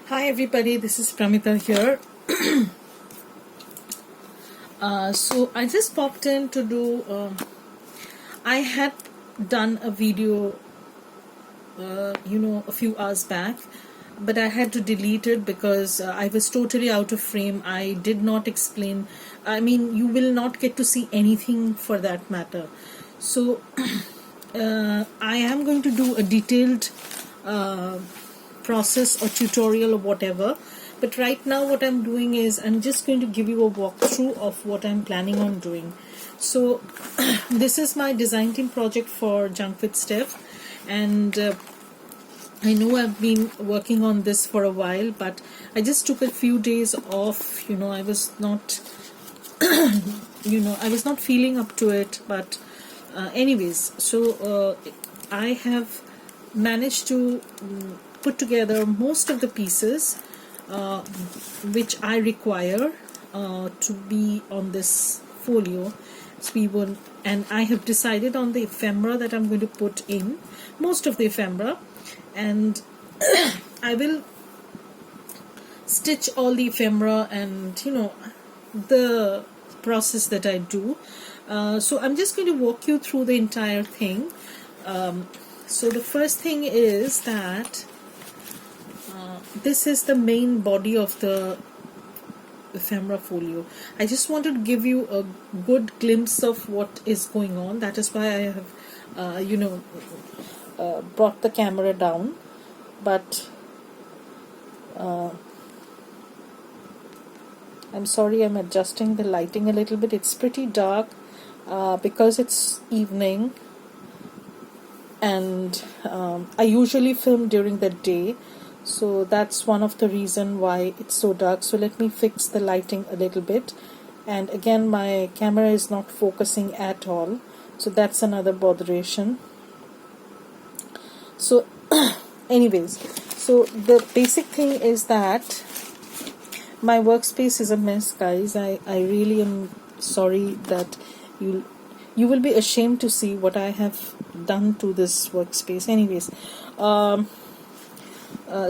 Hi everybody, this is Pramita here. So I just popped in to do, I had done a video, a few hours back, but I had to delete it because I was totally out of frame. I did not explain, you will not get to see anything for that matter. So I am going to do a detailed process or tutorial or whatever, but right now what I'm doing is I'm just going to give you a walkthrough of what I'm planning on doing. So this is my design team project for Junkwithsteph, and I know I've been working on this for a while, but I just took a few days off. I was not I was not feeling up to it, but anyways, so I have managed to put together most of the pieces which I require to be on this folio. And I have decided on the ephemera that I'm going to put in, most of the ephemera, and I will stitch all the ephemera and the process that I do. So I'm just going to walk you through the entire thing. So the first thing is that this is the main body of the ephemera folio. I just wanted to give you a good glimpse of what is going on. That is why I have brought the camera down, but I'm sorry, I'm adjusting the lighting a little bit. It's pretty dark because it's evening, and I usually film during the day, so that's one of the reason why it's so dark. So let me fix the lighting a little bit, and again my camera is not focusing at all, so that's another botheration. So anyways, so the basic thing is that my workspace is a mess, guys. I really am sorry that you will be ashamed to see what I have done to this workspace. Anyways,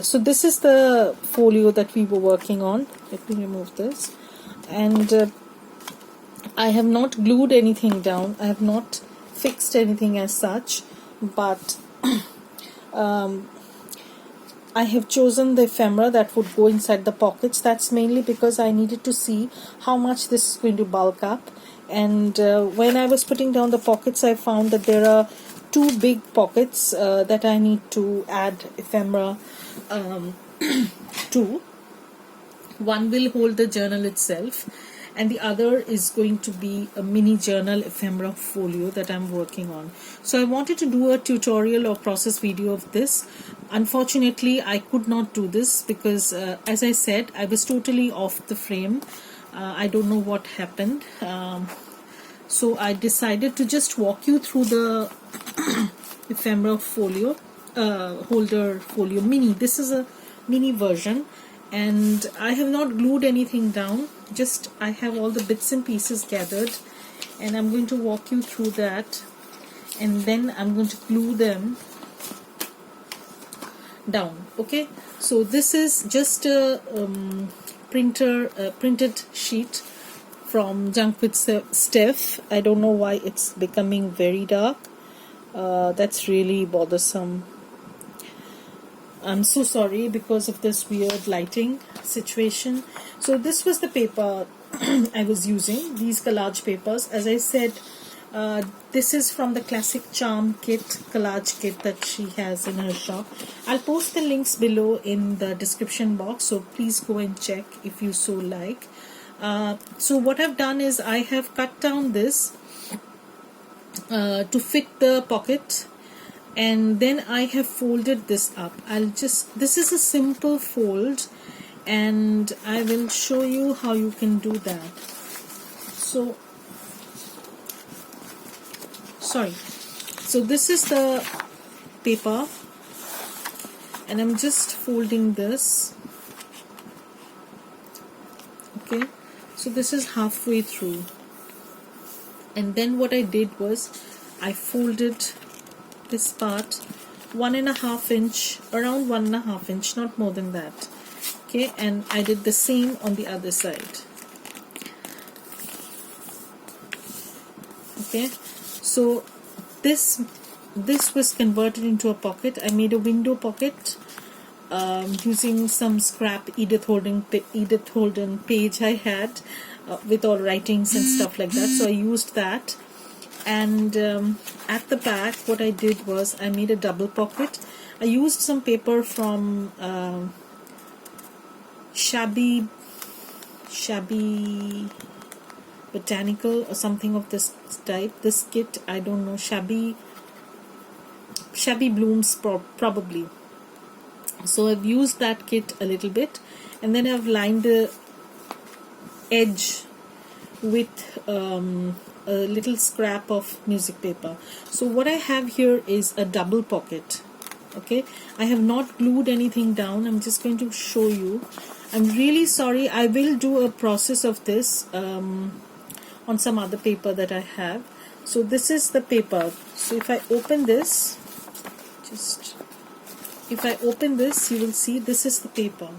so this is the folio that we were working on. Let me remove this. And I have not glued anything down. I have not fixed anything as such, but I have chosen the ephemera that would go inside the pockets. That's mainly because I needed to see how much this is going to bulk up. And when I was putting down the pockets, I found that there are two big pockets that I need to add ephemera to. One will hold the journal itself, and the other is going to be a mini journal ephemera folio that I'm working on. So I wanted to do a tutorial or process video of this. Unfortunately, I could not do this because as I said, I was totally off the frame. I don't know what happened. So I decided to just walk you through the ephemera folio, holder folio mini. This is a mini version, and I have not glued anything down. Just I have all the bits and pieces gathered, and I'm going to walk you through that, and then I'm going to glue them down. Okay, so this is just a printed sheet from Junkwithsteph. I don't know why it's becoming very dark. That's really bothersome. I'm so sorry because of this weird lighting situation. So this was the paper I was using, these collage papers. As I said, this is from the classic charm kit, collage kit that she has in her shop. I'll post the links below in the description box, so please go and check if you so like. So what I've done is I have cut down this to fit the pocket, and then I have folded this up. This is a simple fold, and I will show you how you can do that. So this is the paper, and I'm just folding this. Okay, so this is halfway through, and then what I did was I folded this part 1.5 inch, around 1.5 inch, not more than that. Okay, and I did the same on the other side. Okay, so this was converted into a pocket. I made a window pocket using some scrap Edith Holden page I had with all writings and stuff like that. So I used that, and at the back what I did was I made a double pocket. I used some paper from shabby botanical or something of this type, this kit, I don't know, shabby blooms probably. So I've used that kit a little bit, and then I've lined the edge with a little scrap of music paper. So what I have here is a double pocket. Okay, I have not glued anything down. I'm just going to show you. I'm really sorry. I will do a process of this on some other paper that I have. So this is the paper. So if I open this, you will see this is the paper.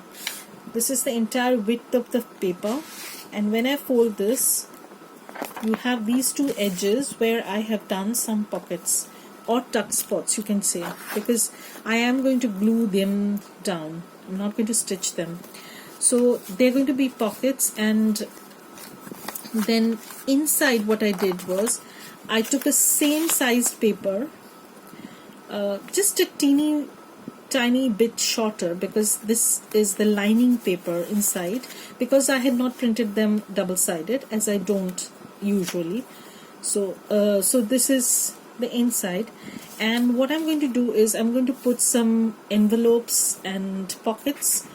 This is the entire width of the paper, and when I fold this, you have these two edges where I have done some pockets or tuck spots, you can say, because I am going to glue them down. I'm not going to stitch them. So they're going to be pockets, and then inside what I did was I took a same sized paper, just a tiny bit shorter, because this is the lining paper inside, because I had not printed them double-sided, as I don't usually. So this is the inside, and what I'm going to do is I'm going to put some envelopes and pockets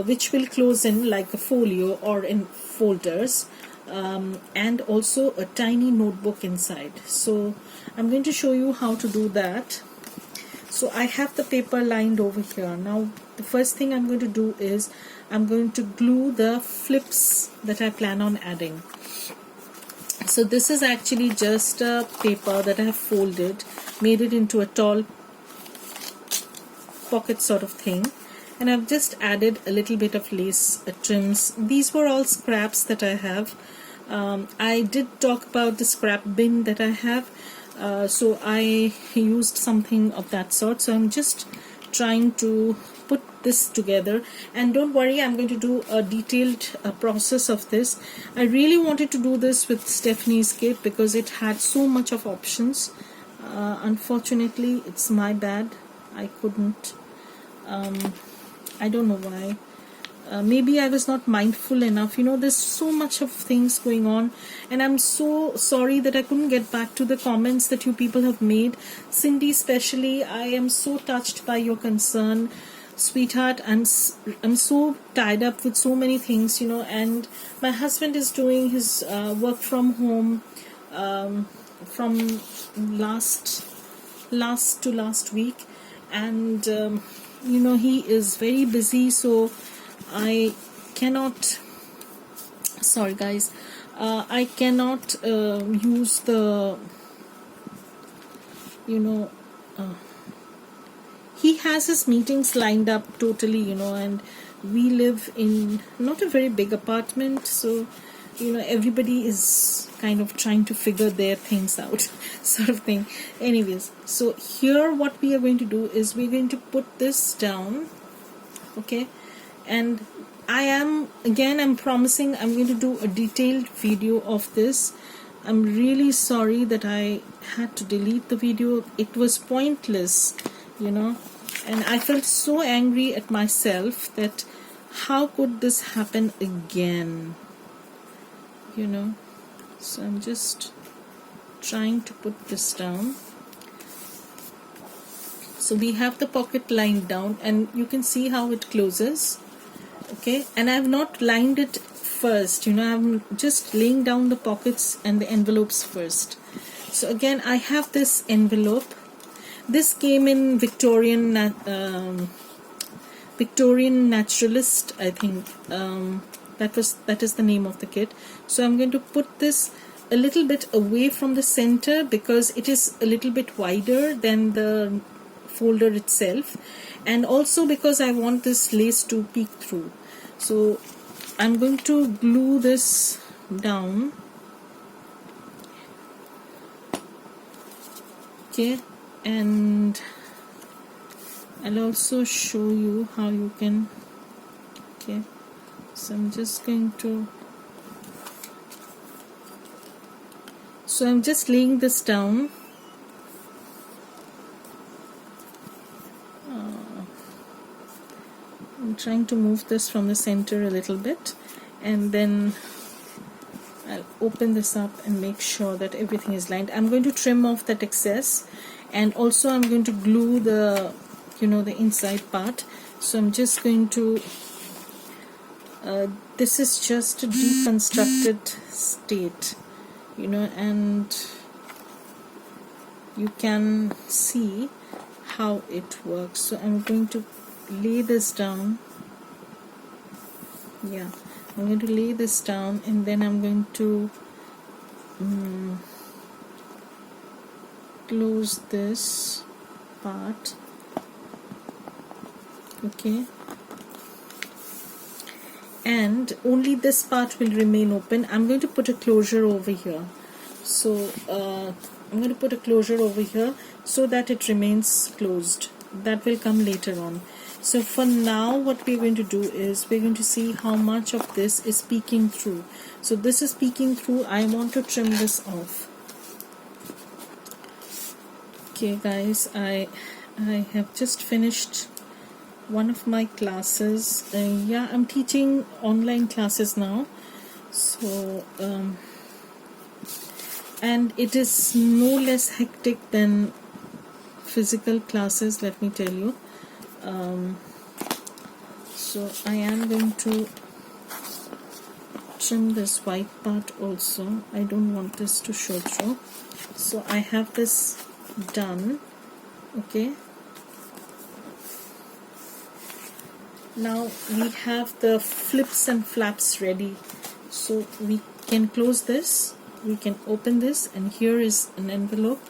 which will close in like a folio or in folders, and also a tiny notebook inside. So I'm going to show you how to do that. So I have the paper lined over here. Now the first thing I'm going to do is I'm going to glue the flips that I plan on adding. So this is actually just a paper that I have folded, made it into a tall pocket sort of thing, and I've just added a little bit of lace trims. These were all scraps that I have. I did talk about the scrap bin that I have. So I used something of that sort. So I'm just trying to put this together, and don't worry, I'm going to do a detailed process of this. I really wanted to do this with Stephanie's kit because it had so much of options. Unfortunately, it's my bad. I couldn't. I don't know why. Maybe I was not mindful enough. You know, there's so much of things going on, and I'm so sorry that I couldn't get back to the comments that you people have made. Cindy especially, I am so touched by your concern, sweetheart. I'm so tied up with so many things, you know, and my husband is doing his work from home from last week, and you know, he is very busy, so I cannot, sorry guys, I cannot use the, you know, he has his meetings lined up totally, you know, and we live in not a very big apartment, so, you know, everybody is kind of trying to figure their things out sort of thing. Anyways, so here what we are going to do is we're going to put this down, okay? And I'm promising I'm going to do a detailed video of this. I'm really sorry that I had to delete the video. It was pointless, you know, and I felt so angry at myself that how could this happen again, you know. So I'm just trying to put this down. So we have the pocket lined down, and you can see how it closes. Okay, and I have not lined it first, you know, I'm just laying down the pockets and the envelopes first. So again, I have this envelope. This came in Victorian Naturalist, I think. That is the name of the kit. So I'm going to put this a little bit away from the center because it is a little bit wider than the folder itself, and also because I want this lace to peek through. So I'm going to glue this down. Okay, and I'll also show you how you can. Okay, so I'm just going to, so I'm just laying this down. I'm trying to move this from the center a little bit, and then I'll open this up and make sure that everything is lined. I'm going to trim off that excess, and also I'm going to glue the, the inside part. So I'm just going to, this is just a deconstructed state, and you can see how it works. So I'm going to lay this down. Yeah, I'm going to lay this down, and then I'm going to close this part. Okay, and only this part will remain open. I'm going to put a closure over here. So I'm going to put a closure over here so that it remains closed. That will come later on. So for now, what we're going to do is we're going to see how much of this is peeking through. So this is peeking through. I want to trim this off. Okay guys, I have just finished one of my classes. Yeah, I'm teaching online classes now. So and it is no less hectic than physical classes, let me tell you. So I am going to trim this white part also. I don't want this to show through. So I have this done. Okay, now we have the flips and flaps ready. So we can close this, we can open this, and here is an envelope.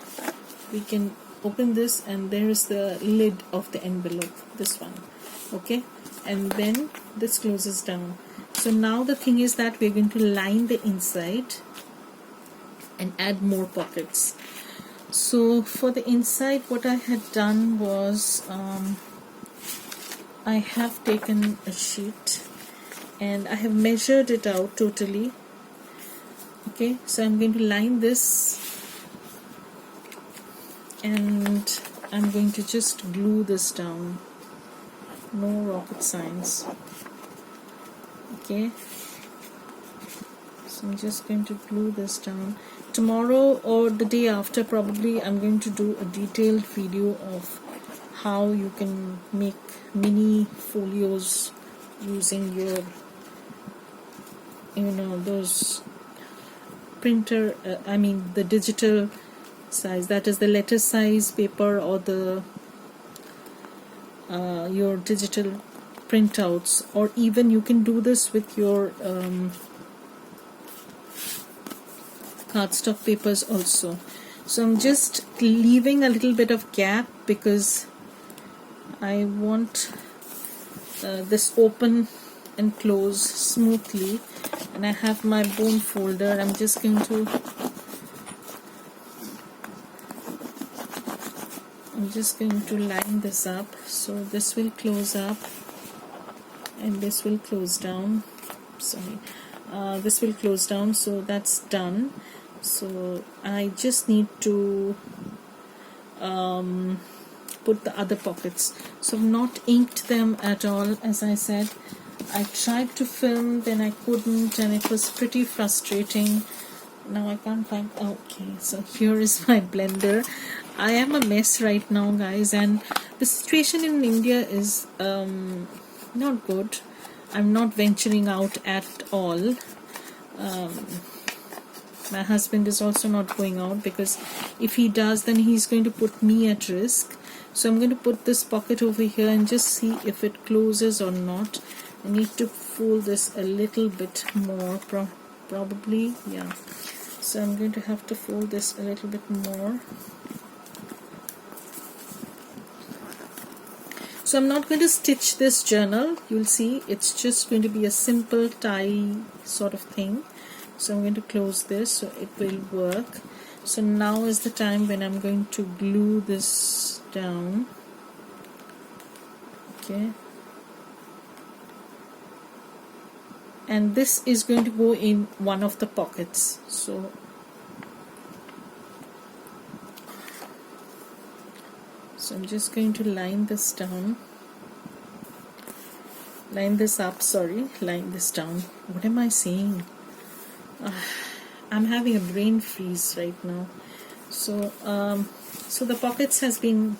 We can open this, and there is the lid of the envelope, this one. Okay, and then this closes down. So now the thing is that we're going to line the inside and add more pockets. So for the inside, what I had done was I have taken a sheet and I have measured it out totally. Okay, so I'm going to line this, and I'm going to just glue this down. No rocket science. Okay, so I'm just going to glue this down. Tomorrow or the day after probably I'm going to do a detailed video of how you can make mini folios using your those printer, the digital size, that is the letter size paper, or the your digital printouts, or even you can do this with your cardstock papers also. So I'm just leaving a little bit of gap because I want this open and close smoothly, and I have my bone folder. I'm just going to line this up. So this will close up and this will close down. This will close down, so that's done. So I just need to put the other pockets. So I've not inked them at all, as I said. I tried to film, then I couldn't, and it was pretty frustrating. Now I can't find. Okay, so here is my blender. I am a mess right now, guys, and the situation in India is not good. I'm not venturing out at all. My husband is also not going out, because if he does, then he's going to put me at risk. So I'm going to put this pocket over here and just see if it closes or not. I need to fold this a little bit more, probably, yeah. So I'm going to have to fold this a little bit more. So I'm not going to stitch this journal. You'll see it's just going to be a simple tie sort of thing. So I'm going to close this so it will work. So now is the time when I'm going to glue this down. Okay. And this is going to go in one of the pockets. So I'm just going to line this down. Line this up, sorry. Line this down. What am I saying? I'm having a brain freeze right now. So the pockets have been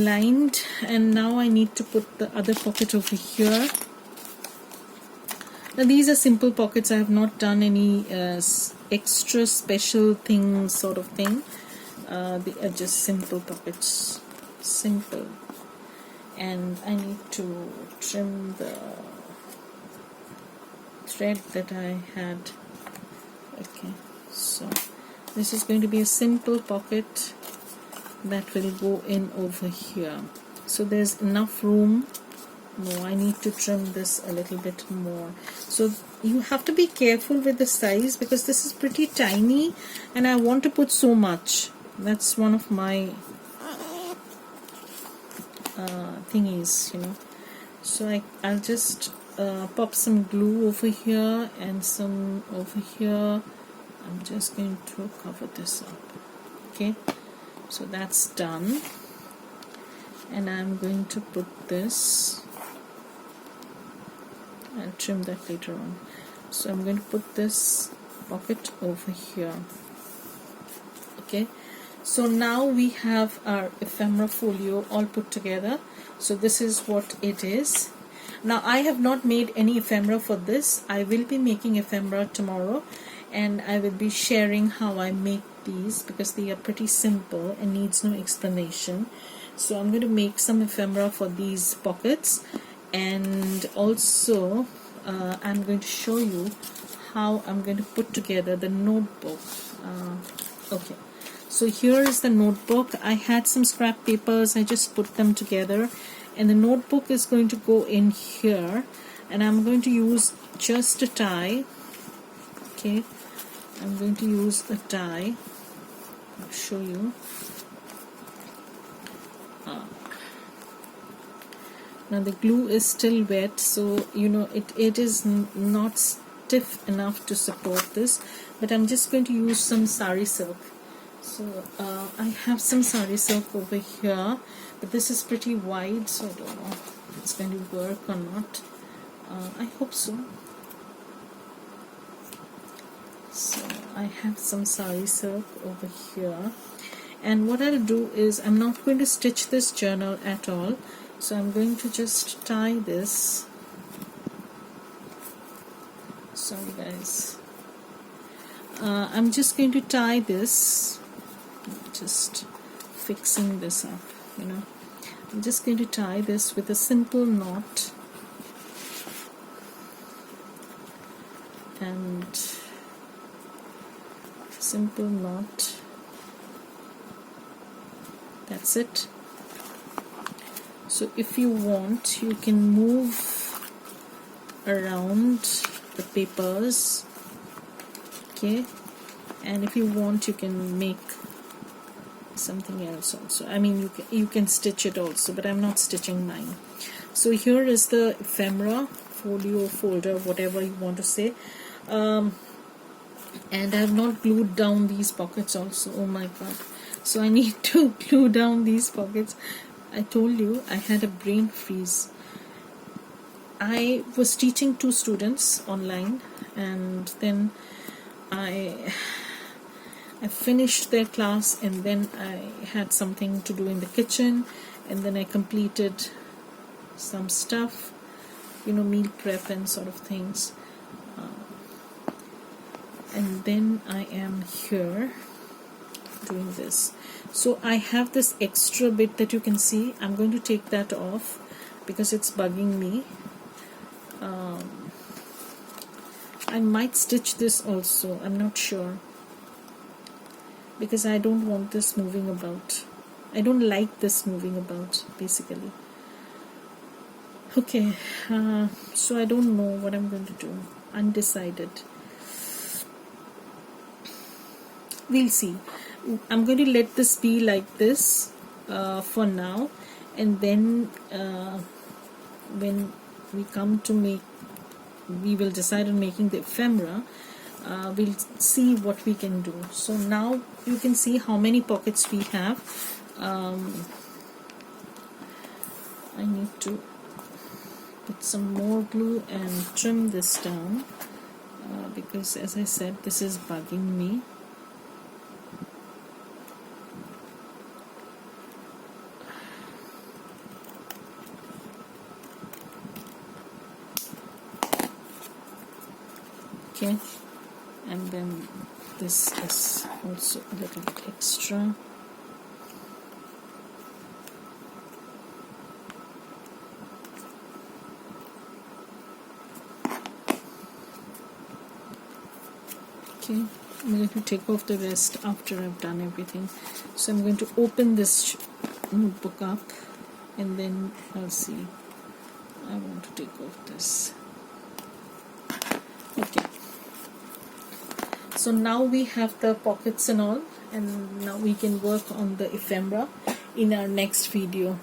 lined, and now I need to put the other pocket over here. Now these are simple pockets. I have not done any extra special thing sort of thing. They are just simple pockets, simple. And I need to trim the thread that I had. Okay, so this is going to be a simple pocket that will go in over here. So there's enough room. No, I need to trim this a little bit more. So you have to be careful with the size because this is pretty tiny and I want to put so much. That's one of my thingies, you know. So I'll just pop some glue over here and some over here. I'm just going to cover this up. Okay, so that's done. And I'm going to put this. I'll trim that later on. So I'm going to put this pocket over here. Okay, so now we have our ephemera folio all put together. So this is what it is. Now I have not made any ephemera for this. I will be making ephemera tomorrow, and I will be sharing how I make these because they are pretty simple and needs no explanation. So I'm going to make some ephemera for these pockets, and also I'm going to show you how I'm going to put together the notebook. Okay, so here is the notebook. I had some scrap papers, I just put them together, and the notebook is going to go in here, and I'm going to use just a tie. Okay, I'm going to use a tie. I'll show you. Now the glue is still wet, so you know it is not stiff enough to support this, but I'm just going to use some sari silk. So I have some sari silk over here, but this is pretty wide, so I don't know if it's going to work or not. I hope so. So I have some sari silk over here, and what I'll do is I'm not going to stitch this journal at all. So I'm going to just tie this. Sorry guys. I'm just going to tie this. Just fixing this up, you know. I'm just going to tie this with a simple knot. And simple knot. That's it. So if you want, you can move around the papers, okay, and if you want, you can make something else also. I mean, you can stitch it also, but I'm not stitching mine. So here is the ephemera folio folder, whatever you want to say, and I have not glued down these pockets also. Oh my god, so I need to glue down these pockets. I told you I had a brain freeze. I was teaching 2 students online, and then I finished their class, and then I had something to do in the kitchen, and then I completed some stuff, you know, meal prep and sort of things, and then I am here doing this. So I have this extra bit that you can see. I'm going to take that off because it's bugging me. I might stitch this also, I'm not sure, because I don't want this moving about. I don't like this moving about, basically. Okay, so I don't know what I'm going to do. Undecided. We'll see. I'm going to let this be like this for now, and then when we come to make, we will decide on making the ephemera. We'll see what we can do. So now you can see how many pockets we have. I need to put some more glue and trim this down because, as I said, this is bugging me. Okay, and then this is also a little bit extra. Okay, I'm going to take off the rest after I've done everything. So I'm going to open this notebook up, and then I'll see. I want to take off this. Okay, so now we have the pockets and all, and now we can work on the ephemera in our next video.